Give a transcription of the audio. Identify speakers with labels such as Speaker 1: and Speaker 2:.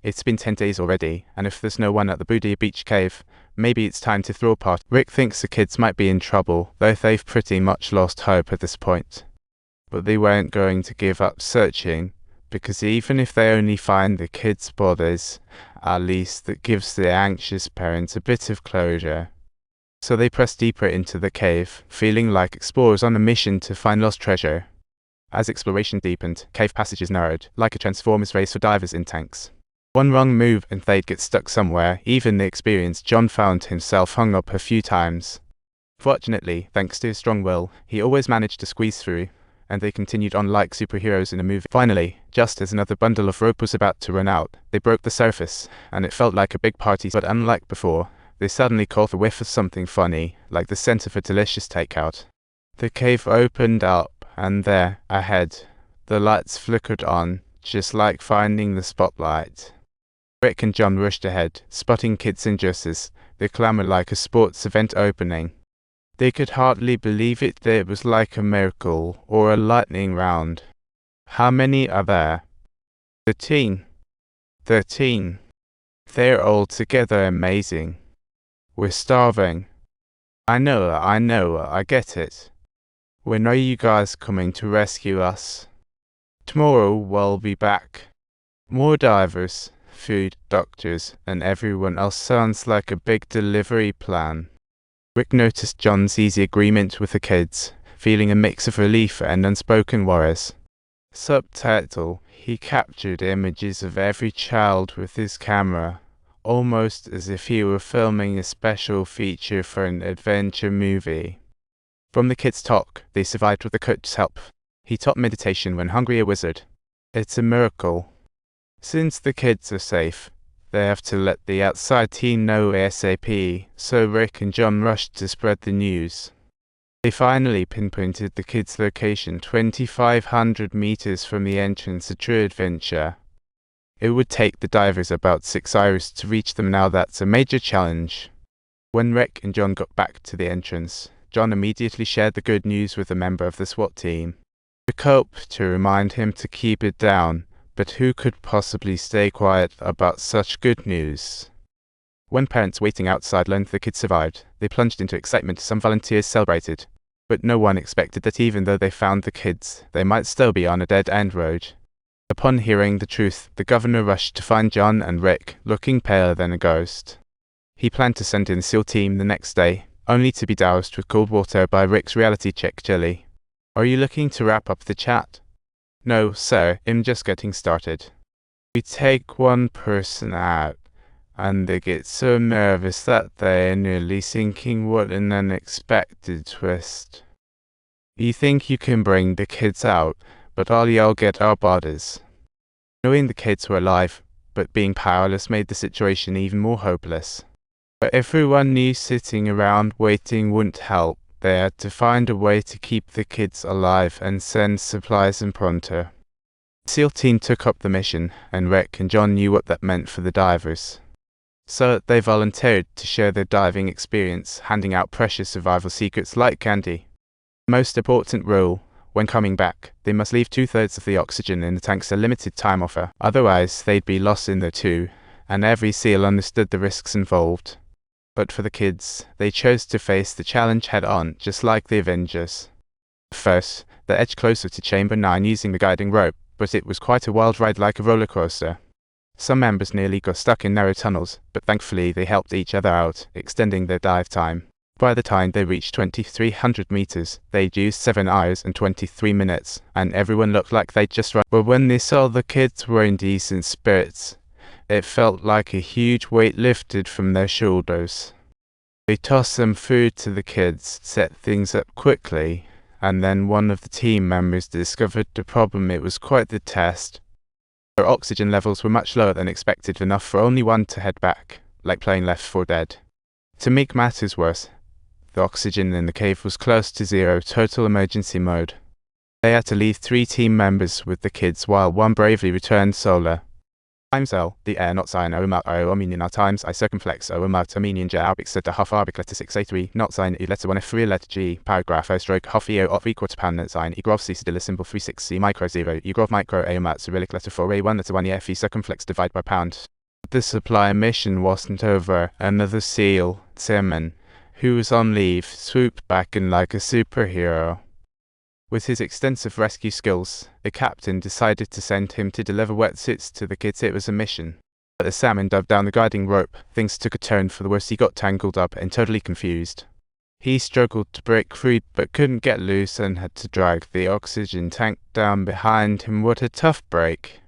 Speaker 1: It's been 10 days already, and if there's no one at the Budia Beach cave, maybe it's time to throw a party. Rick thinks the kids might be in trouble, though they've pretty much lost hope at this point. But they weren't going to give up searching, because even if they only find the kids' bodies, at least that gives the anxious parents a bit of closure. So they press deeper into the cave, feeling like explorers on a mission to find lost treasure. As exploration deepened, cave passages narrowed, like a Transformers race for divers in tanks. One wrong move and they'd get stuck somewhere. Even the experienced John found himself hung up a few times. Fortunately, thanks to his strong will, he always managed to squeeze through, and they continued on like superheroes in a movie. Finally, just as another bundle of rope was about to run out, they broke the surface, and it felt like a big party. But unlike before, they suddenly caught a whiff of something funny, like the scent of a delicious takeout. The cave opened up, and there, ahead, the lights flickered on, just like finding the spotlight. Rick and John rushed ahead, spotting kids in dresses. They clamored like a sports event opening. They could hardly believe it. It was like a miracle, or a lightning round. How many are there? 13. 13. They're all together amazing. We're starving. I know, I get it. When are you guys coming to rescue us? Tomorrow we'll be back. More divers, food, doctors, and everyone else. Sounds like a big delivery plan. Rick noticed John's easy agreement with the kids, feeling a mix of relief and unspoken worries. Subtitle: he captured images of every child with his camera, almost as if he were filming a special feature for an adventure movie. From the kids' talk, they survived with the coach's help. He taught meditation when hungry a wizard. It's a miracle. Since the kids are safe, they have to let the outside team know ASAP, so Rick and John rushed to spread the news. They finally pinpointed the kids' location 2,500 meters from the entrance, a true adventure. It would take the divers about 6 hours to reach them. Now that's a major challenge. When Rick and John got back to the entrance, John immediately shared the good news with a member of the SWAT team. To cope, to remind him to keep it down, but who could possibly stay quiet about such good news? When parents waiting outside learned the kids survived, they plunged into excitement. Some volunteers celebrated, but no one expected that even though they found the kids, they might still be on a dead-end road. Upon hearing the truth, the governor rushed to find John and Rick, looking paler than a ghost. He planned to send in a SEAL team the next day, only to be doused with cold water by Rick's reality check jelly. Are you looking to wrap up the chat? No, sir, I'm just getting started. We take one person out, and they get so nervous that they're nearly sinking. What an unexpected twist. You think you can bring the kids out, but all y'all get our bodies. Knowing the kids were alive, but being powerless made the situation even more hopeless. But everyone knew sitting around waiting wouldn't help. They had to find a way to keep the kids alive and send supplies in pronto. The SEAL team took up the mission, and Rick and John knew what that meant for the divers. So they volunteered to share their diving experience, handing out precious survival secrets like candy. The most important rule: when coming back, they must leave 2/3 of the oxygen in the tanks, a limited time offer, otherwise they'd be lost in there too, and every SEAL understood the risks involved. But for the kids, they chose to face the challenge head-on, just like the Avengers. First, they edged closer to Chamber 9 using the guiding rope, but it was quite a wild ride, like a roller coaster. Some members nearly got stuck in narrow tunnels, but thankfully they helped each other out, extending their dive time. By the time they reached 2,300 meters, they'd used 7 hours and 23 minutes, and everyone looked like they'd just run. But when they saw the kids were in decent spirits, it felt like a huge weight lifted from their shoulders. They tossed some food to the kids, set things up quickly, and then one of the team members discovered the problem. It was quite the test. Their oxygen levels were much lower than expected, enough for only one to head back, like playing Left 4 Dead. To make matters worse, the oxygen in the cave was close to zero, total emergency mode. They had to leave 3 team members with the kids while one bravely returned solo. Times L, the air not sign o mat o Armenian R times I circumflex o mat Armenian J Arabic set a half Arabic letter 6a3 not sign e letter 1 f3 letter G paragraph o stroke half e o of 3/4 pound sign e grov c still a symbol 36 c micro 0 e grov micro a mat Cyrillic letter 4a1 letter 1 e f e circumflex divide by pound. the supply mission wasn't over, another SEAL, Seaman, who was on leave, swooped back in like a superhero. With his extensive rescue skills, the captain decided to send him to deliver wetsuits to the kids. It was a mission. But as Salmon dived down the guiding rope, things took a turn for the worse. He got tangled up and totally confused. He struggled to break free but couldn't get loose and had to drag the oxygen tank down behind him. What a tough break.